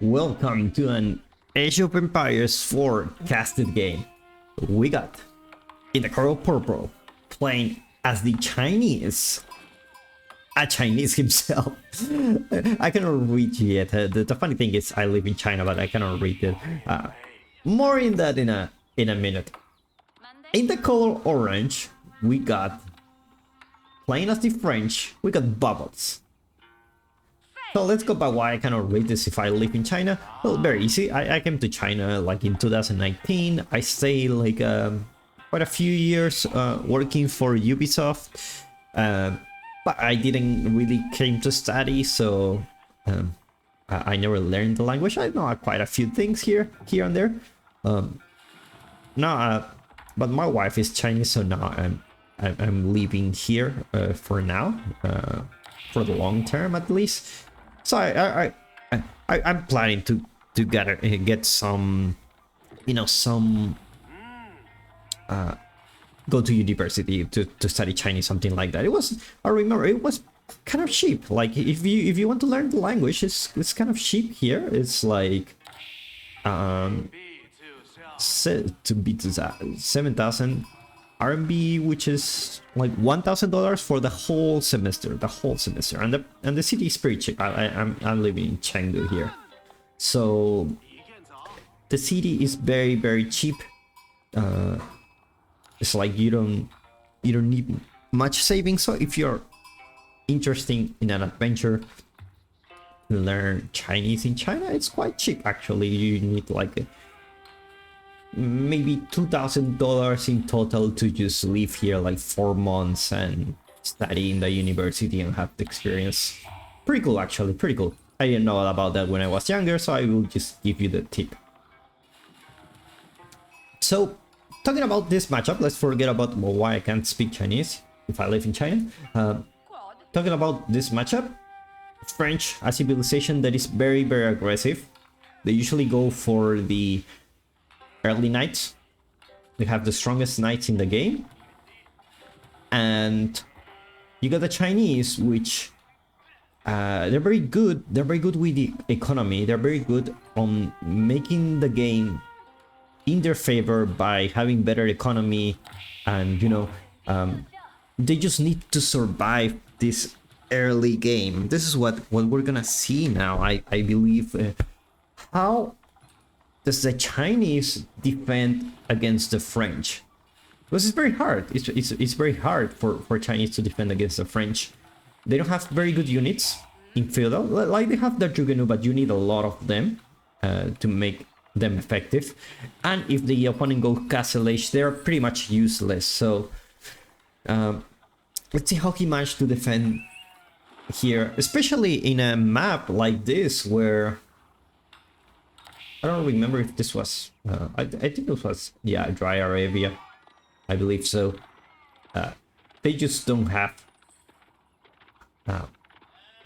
Welcome to an Age of Empires 4 casted game. We got in the Coral Purple playing as the Chinese. A Chinese himself. I cannot read yet. The funny thing is I live in China, but I cannot read it. More in that in a minute. In the color orange, we got playing as the French. We got Bubbles. So let's go by why I cannot read this if I live in China. Well, very easy. I came to China like in 2019. I stayed like quite a few years working for Ubisoft. But I didn't really came to study, so I never learned the language. I know quite a few things here and there. But my wife is Chinese, so now I'm living here for now, for the long term at least. So I'm planning to get some, go to university to study Chinese, something like that. I remember it was kind of cheap. Like if you want to learn the language, it's kind of cheap here. It's like 7,000 RMB, which is like $1,000 for the whole semester. And the city is pretty cheap. I'm living in Chengdu here, so the city is very, very cheap. It's like you don't need much savings. So if you're interested in an adventure to learn Chinese in China, it's quite cheap actually. You need like maybe $2,000 in total to just live here like 4 months and study in the university and have the experience. Pretty cool actually, pretty cool. I didn't know about that when I was younger, so I will just give you the tip. So talking about this matchup, let's forget about why I can't speak Chinese if I live in China. Talking about this matchup, French, a civilization that is very, very aggressive. They usually go for the early knights. They have the strongest knights in the game. And you got the Chinese, which they're very good. They're very good with the economy. They're very good on making the game in their favor by having better economy, and they just need to survive this early game. This is what we're gonna see now. I believe. How does the Chinese defend against the French? Because it's very hard. It's very hard for Chinese to defend against the French. They don't have very good units in feudal. Like they have the Jugenu, but you need a lot of them to make them effective. And if the opponent goes Castle Age, they're pretty much useless. So let's see how he managed to defend here, especially in a map like this where I don't remember if this was I think it was, yeah, Dry Arabia, I believe so. They just don't have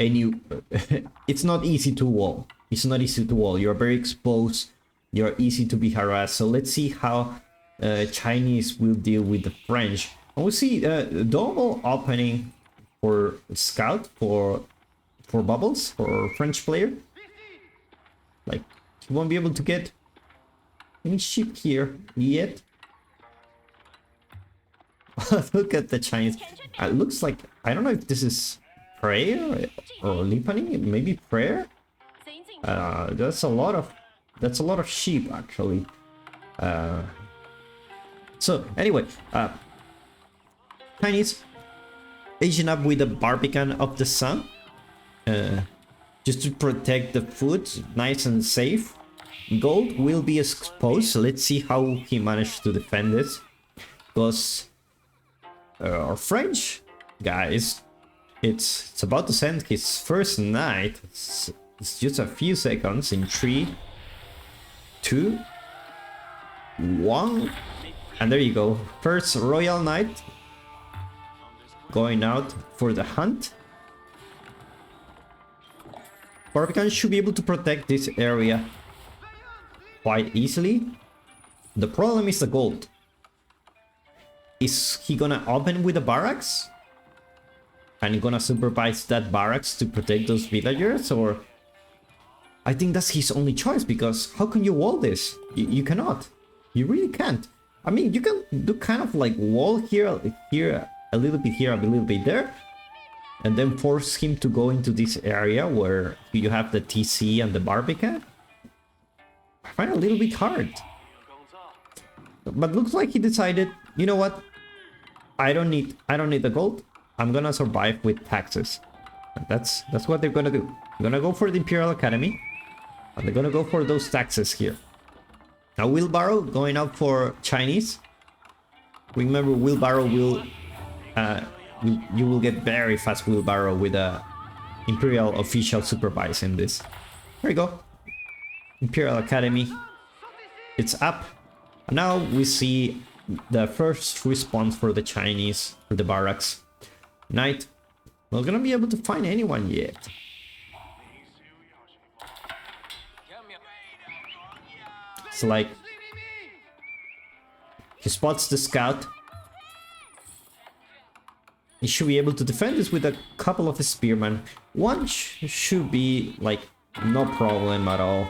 any it's not easy to wall. You're very exposed. You're easy to be harassed. So let's see how Chinese will deal with the French. And we see double opening for scout for Bubbles, for French player. Like he won't be able to get any ship here yet. Look at the Chinese. It looks like, I don't know if this is prayer or lipaning. Maybe prayer. That's a lot of sheep actually. So anyway, Chinese aging up with the Barbican of the Sun, just to protect the food, nice and safe. Gold will be exposed. So let's see how he managed to defend this, because our French guys, it's about to send his first knight. It's just a few seconds. In 3, 2, 1, and there you go. First Royal Knight going out for the hunt. Barbican should be able to protect this area quite easily. The problem is the gold. Is he gonna open with the barracks and gonna supervise that barracks to protect those villagers, or I think that's his only choice, because how can you wall this? You cannot. You really can't. I mean, you can do kind of like wall here, a little bit here, a little bit there, and then force him to go into this area where you have the TC and the Barbican. I find it a little bit hard. But looks like he decided, you know what? I don't need the gold. I'm gonna survive with taxes. And that's what they're gonna do. They're gonna go for the Imperial Academy, and they're gonna go for those taxes here. Now Wheelbarrow going up for Chinese. Remember, Wheelbarrow will you will get very fast Wheelbarrow with a Imperial official supervising this. There you go. Imperial Academy. It's up. And now we see the first response for the Chinese, for the barracks. Knight. Not gonna be able to find anyone yet. It's like he spots the scout. He should be able to defend this with a couple of spearmen. One should be like no problem at all.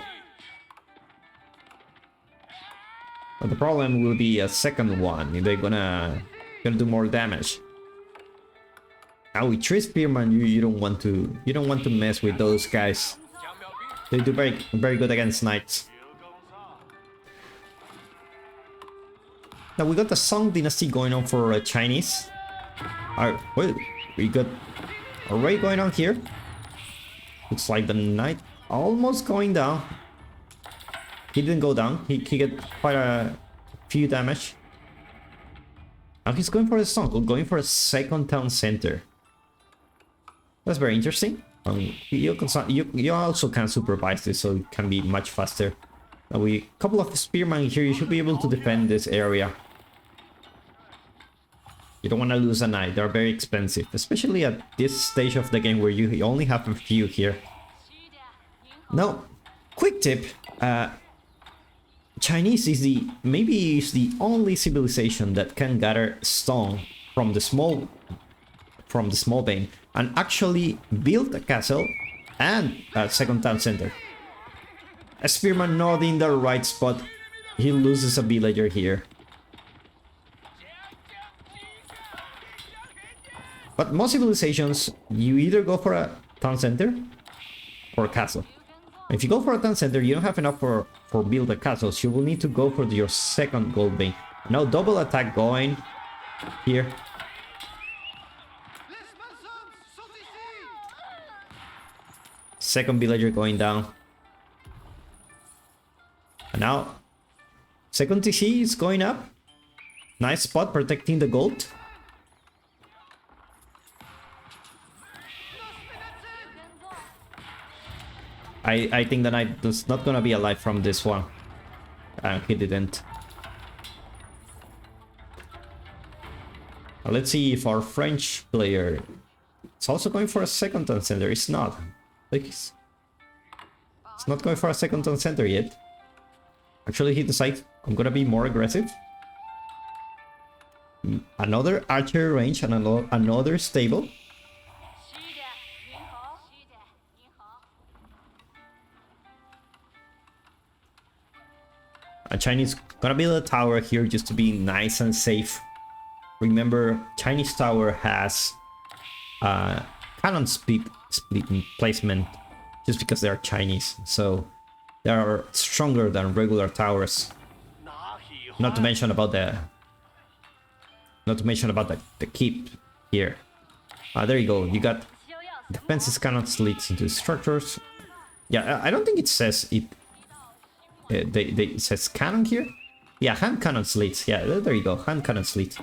But the problem will be a second one. They're gonna do more damage. Now with 3 spearmen, you don't want to mess with those guys. They do very good against knights. Now we got the Song Dynasty going on for Chinese. Alright, wait, we got a raid going on here. Looks like the knight almost going down. He didn't go down. He got quite a few damage. Now he's going for a Song, going for a second town center. That's very interesting. You also can supervise this, so it can be much faster. Now with a couple of spearmen here, you should be able to defend this area. You don't want to lose a knight. They're very expensive, especially at this stage of the game where you only have a few here. Now, quick tip. Chinese is maybe the only civilization that can gather stone from the small vein and actually build a castle and a second town center. A spearman not in the right spot. He loses a villager here. But most civilizations, you either go for a town center or a castle. If you go for a town center, you don't have enough for build a castle, so you will need to go for your second gold vein. Now double attack going here. Second villager going down. And now second TC is going up. Nice spot protecting the gold. I think the knight is not gonna be alive from this one. He didn't. Now let's see if our French player is also going for a second town center. It's not. Like it's not going for a second town center yet. Actually, he decides I'm gonna be more aggressive. Another archer range and another stable. A Chinese gonna build a tower here just to be nice and safe. Remember, Chinese tower has cannon split placement just because they are Chinese, so they are stronger than regular towers. Not to mention about the keep here. There you go. You got defenses cannon slits into structures. Yeah, I don't think it says it. It says cannon here. Yeah, hand cannon slits. Yeah, there you go. Hand cannon slits.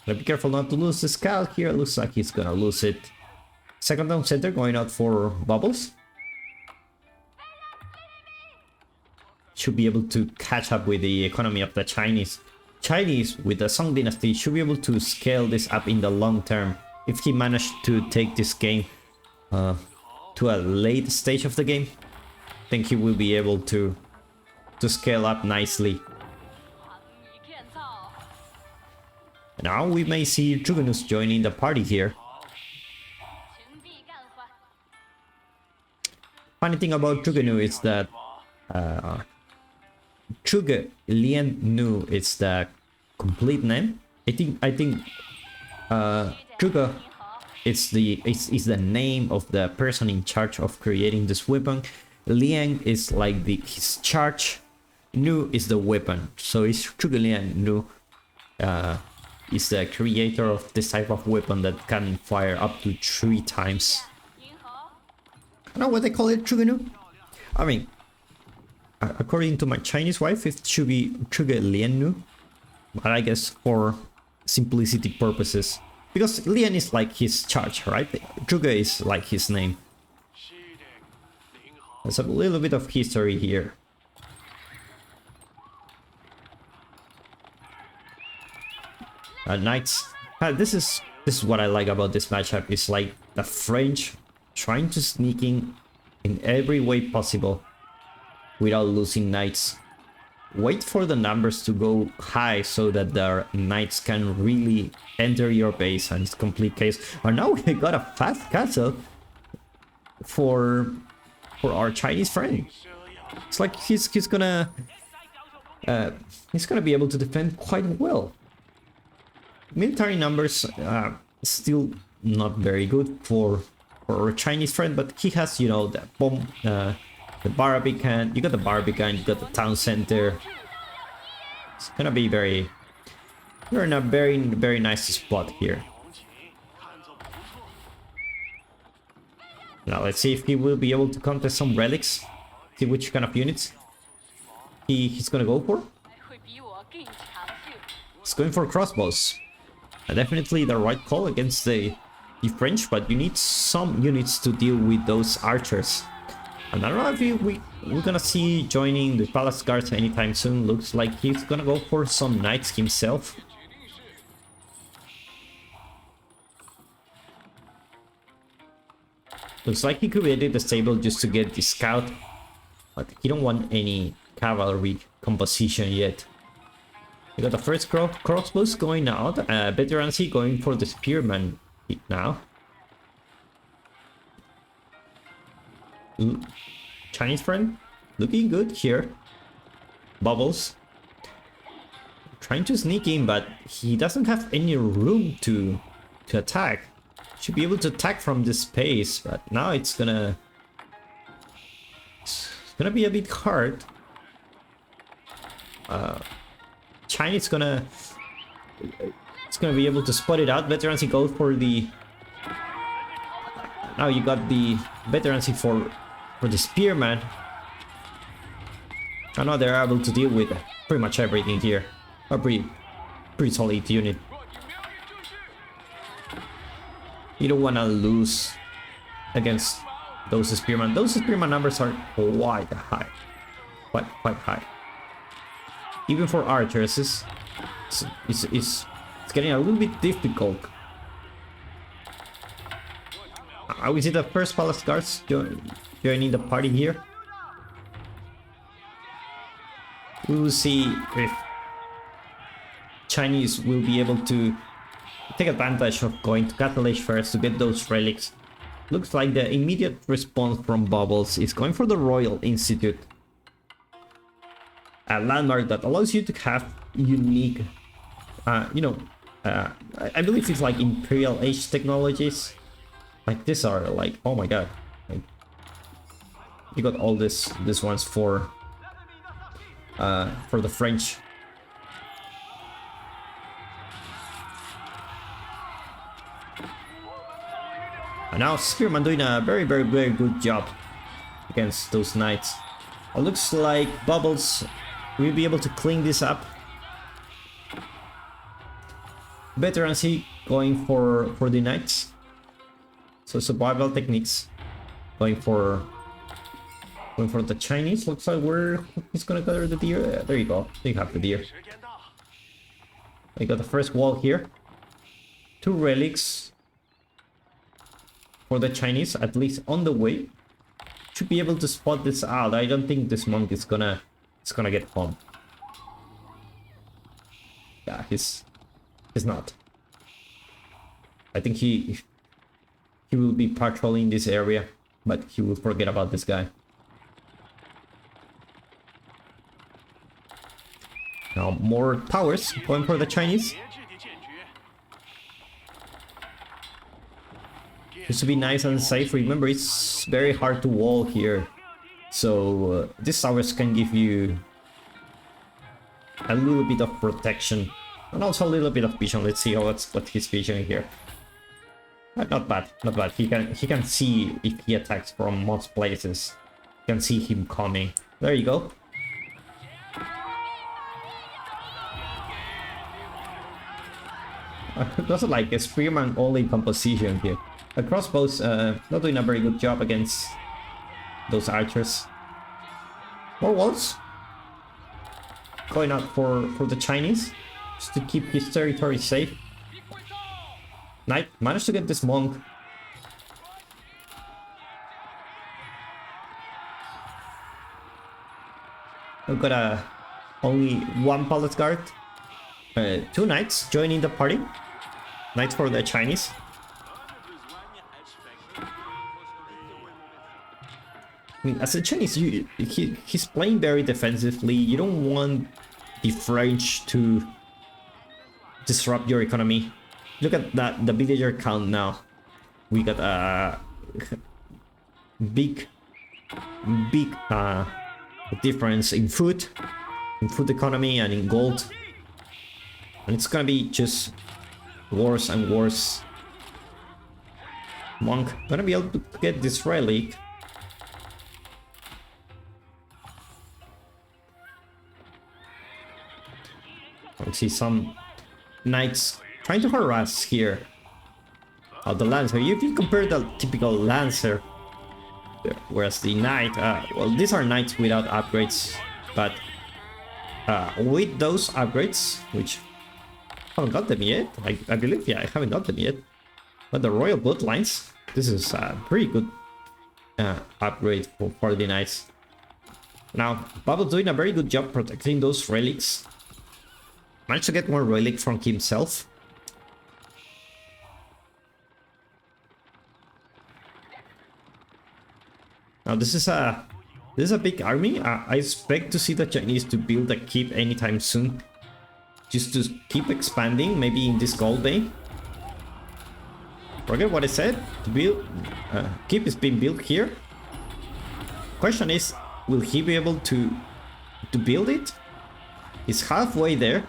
But be careful not to lose the scout here. Looks like he's gonna lose it. Second down center going out for bubbles. Should be able to catch up with the economy of the Chinese. Chinese with the Song Dynasty should be able to scale this up in the long term. If he managed to take this game to a late stage of the game, I think he will be able to scale up nicely. Now we may see Juvenus joining the party here. Funny thing about Zhuge Nu is that Zhuge Lian Nu is the complete name. I think Zhuge is the name of the person in charge of creating this weapon. Lian is like his charge. Nu is the weapon. So it's Zhuge Lian Nu. Is the creator of this type of weapon that can fire up to 3 times. I don't know what they call it, Zhuge Nu. I mean, according to my Chinese wife, it should be Zhuge Lian Nu. But I guess for simplicity purposes, because Lian is like his charge, right? Zhuge is like his name. There's a little bit of history here. Knights. This is what I like about this matchup. It's like the French trying to sneak in every way possible without losing knights. Wait for the numbers to go high so that their knights can really enter your base and it's complete chaos. And now we got a fast castle for our Chinese friend. It's like he's gonna be able to defend quite well. Military numbers still not very good for our Chinese friend, but he has, you know, the bomb, the Barbican. You got the Barbican, you got the town center. It's gonna be you're in a very nice spot here. Now let's see if he will be able to contest some relics. See which kind of units he's gonna go for. He's going for crossbows. Definitely the right call against the French, but you need some units to deal with those archers. And I don't know if we're gonna see joining the palace guards anytime soon. Looks like he's gonna go for some knights himself. Looks like he created the stable just to get the scout, but he don't want any cavalry composition yet. We got the first crossbows going out, veterancy going for the spearman now. Chinese friend, looking good here. Bubbles. Trying to sneak in, but he doesn't have any room to attack. Should be able to attack from this space, but now it's gonna be a bit hard. Chinese it's gonna be able to spot it out. Veterancy goes for the. Now you got the veterancy for the spearman. I know they're able to deal with pretty much everything here. A pretty solid unit. You don't want to lose against those spearmen. Those spearman numbers are quite high, quite high. Even for archers, it's getting a little bit difficult. We see the first palace guards joining the party here. We will see if Chinese will be able to take advantage of going to Catalyst first to get those relics. Looks like the immediate response from Bubbles is going for the Royal Institute. A landmark that allows you to have unique, I believe it's like Imperial Age technologies. Like these are like, oh my god. Like, you got all these ones for the French. And now Spearman doing a very good job against those knights. It looks like Bubbles will be able to clean this up. Veterancy going for the knights. So survival techniques going for the Chinese. Looks like he's gonna gather the deer. There you go. They have the deer. I got the first wall here. 2 relics for the Chinese, at least on the way. Should be able to spot this out. I don't think this monk is gonna get home. Yeah, he's not. I think he will be patrolling this area but he will forget about this guy. Now more towers going for the Chinese. Just to be nice and safe. Remember, it's very hard to wall here, so these towers can give you a little bit of protection and also a little bit of vision. Let's see what he's visioning here. Not bad, not bad. He can see if he attacks from most places. You can see him coming. There you go. That's like a spearman only composition here. The crossbows not doing a very good job against those archers. More walls going out for the Chinese just to keep his territory safe. Knight managed to get this monk. We've got only one palace guard. Two knights joining the party. Knights for the Chinese. I mean, as a Chinese, he's playing very defensively. You don't want the French to disrupt your economy. Look at that, the villager count now. We got a big difference in food economy and in gold. And it's gonna be just worse and worse. Monk gonna be able to get this relic. I see some knights trying to harass here. The Lancer, if you compare the typical Lancer, whereas the Knight, well, these are Knights without upgrades, but with those upgrades, which I haven't got them yet, I believe, yeah, I haven't got them yet, but the Royal Bloodlines, this is a pretty good upgrade for the Knights. Now, Bubble's doing a very good job protecting those relics. Managed to get more relic from himself. Now this is a big army. I expect to see the Chinese to build a keep anytime soon, just to keep expanding. Maybe in this gold bay. Forget what I said. To build keep is being built here. Question is, will he be able to build it? He's halfway there.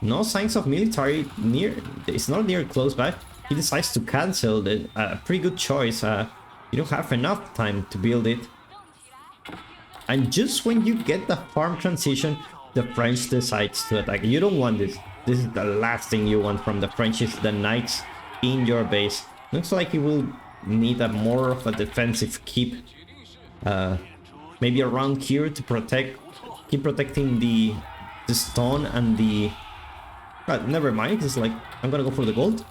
No signs of military near. It's not near close by. He decides to cancel the pretty good choice. You don't have enough time to build it. And just when you get the farm transition, the French decides to attack. You don't want this. This is the last thing you want from the French, is the knights in your base. Looks like you will need a more of a defensive keep. Maybe around here to keep protecting the stone and the... never mind, it's like, I'm gonna go for the gold.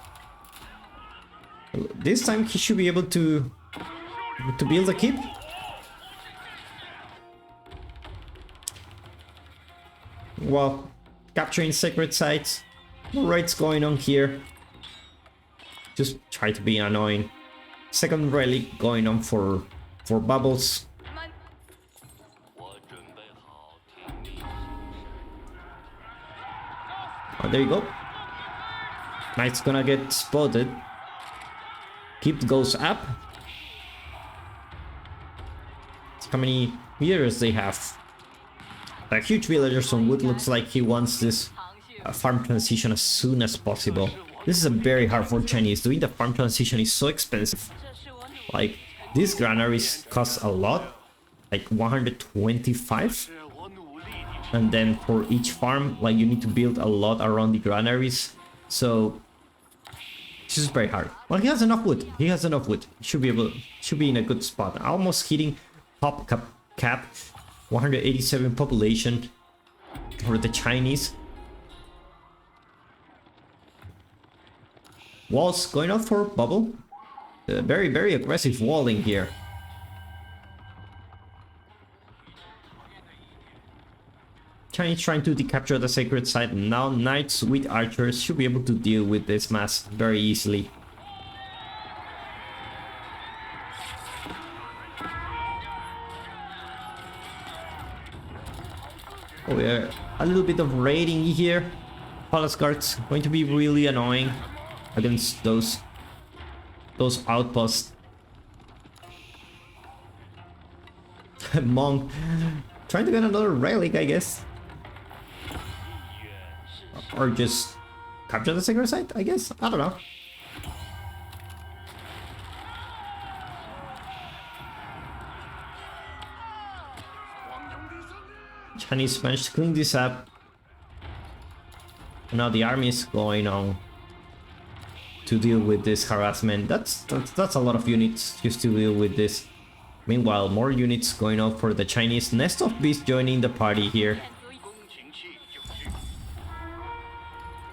This time he should be able to build a keep. Well, capturing sacred sites. No raids going on here. Just try to be annoying. Second relic going on for Bubbles. Oh, there you go. Knight's gonna get spotted. Keep goes up. See how many meters they have. A huge villager on wood. Looks like he wants this farm transition as soon as possible. This is a very hard for Chinese. Doing the farm transition is so expensive. Like, these granaries cost a lot. Like 125. And then for each farm, like, you need to build a lot around the granaries. So this is very hard. Well, he has enough wood. He has enough wood. Should be in a good spot. Almost hitting top cap. 187 population for the Chinese. Walls going out for Bubble. Very, very aggressive walling here. Chinese trying to decapture the sacred site. Now knights with archers should be able to deal with this mass very easily. Oh, we are a little bit of raiding here. Palace guards going to be really annoying against those outposts. Monk trying to get another relic, I guess. Or just capture the sacred site, I guess. I don't know. Chinese managed to clean this up. Now the army is going on to deal with this harassment. That's a lot of units just to deal with this. Meanwhile, more units going on for the Chinese. Nest of Beasts joining the party here.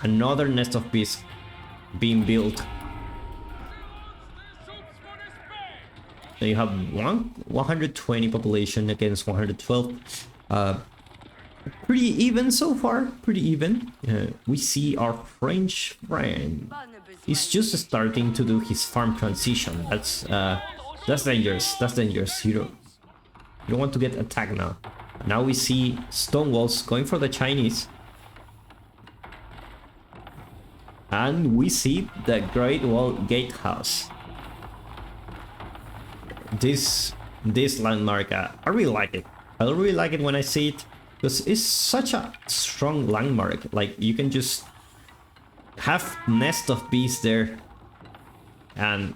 Another Nest of Beasts being built. Then you have 120 population against 112. Pretty even so far, pretty even. We see our French friend. He's just starting to do his farm transition. That's dangerous. That's dangerous. You don't want to get attacked now. Now we see stone walls going for the Chinese. And we see the Great Wall Gatehouse. This landmark, I really like it. I really like it when I see it, because it's such a strong landmark. Like, you can just have Nest of Beasts there, and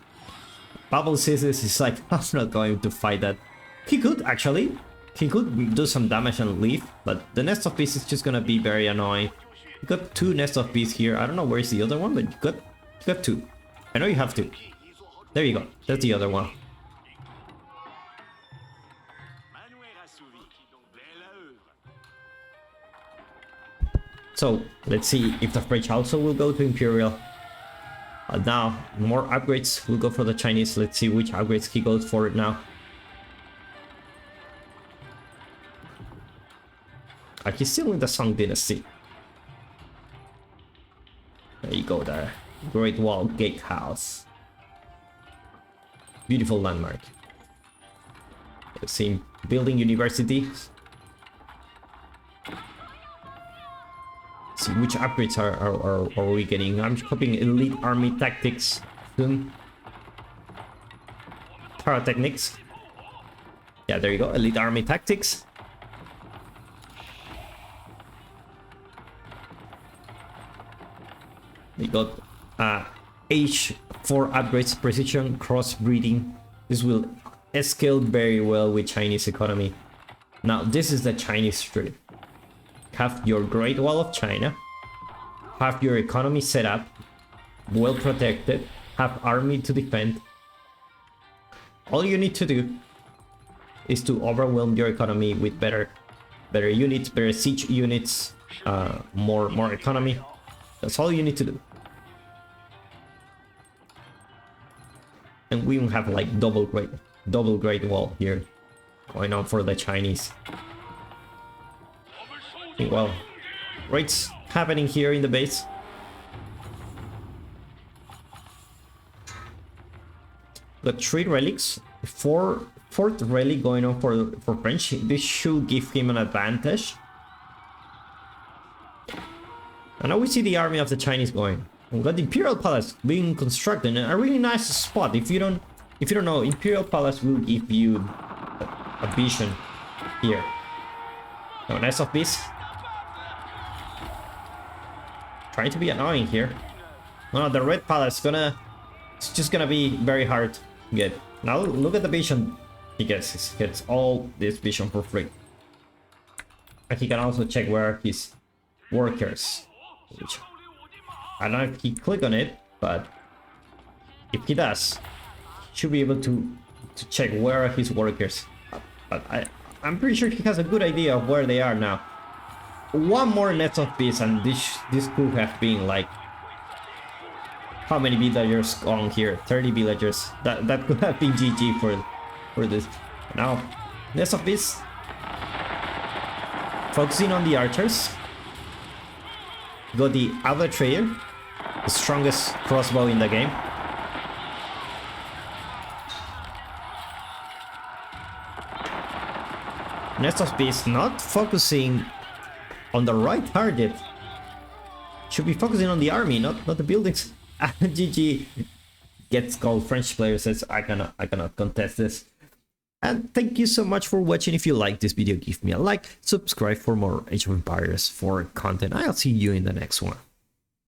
Bubble Scissors is like, I'm not going to fight that. He could actually. He could do some damage and leave, but the Nest of Beasts is just gonna be very annoying. You got two Nest of Beasts here. I don't know where's the other one, but you got two. I know you have two. There you go. That's the other one. So let's see if the French also will go to Imperial. Now more upgrades will go for the Chinese. Let's see which upgrades he goes for it now. He's still in the Song Dynasty. There you go there. Great Wall Gatehouse. Beautiful landmark. Let's see, building universities. See which upgrades are we getting. I'm hoping elite army tactics soon. Paratechnics. Yeah, there you go. Elite army tactics. We got H4 upgrades, precision, crossbreeding. This will scale very well with Chinese economy. Now this is the Chinese street. Have your Great Wall of China, have your economy set up, well protected, have army to defend. All you need to do is to overwhelm your economy with better units, better siege units, more economy. That's all you need to do. And we will have like double great wall here going on for the Chinese. Well, raids happening here in the base. Got 3 relics, fourth relic going on for French. This should give him an advantage. And now we see the army of the Chinese going. We got the Imperial Palace being constructed in a really nice spot. If you don't know, Imperial Palace will give you a vision here. Now, Nest of Beasts. Trying to be annoying here. No, the Red Palace it's just gonna be very hard to get. Now look at the vision he gets. He gets all this vision for free. And he can also check where are his workers. Which, I don't know if he click on it, but if he does, he should be able to check where are his workers. But I'm pretty sure he has a good idea of where they are now. One more Nest of Beasts and this could have been like, how many villagers on here? 30 villagers. That could have been GG for this. Now, Nest of Beasts focusing on the archers. Got the Avatrayer, the strongest crossbow in the game. Nest of Beasts not focusing on the right target. Should be focusing on the army, not the buildings. GG gets called. French player says I cannot contest this. And thank you so much for watching. If you like this video, give me a like, subscribe for more Age of Empires 4 content. I'll see you in the next one.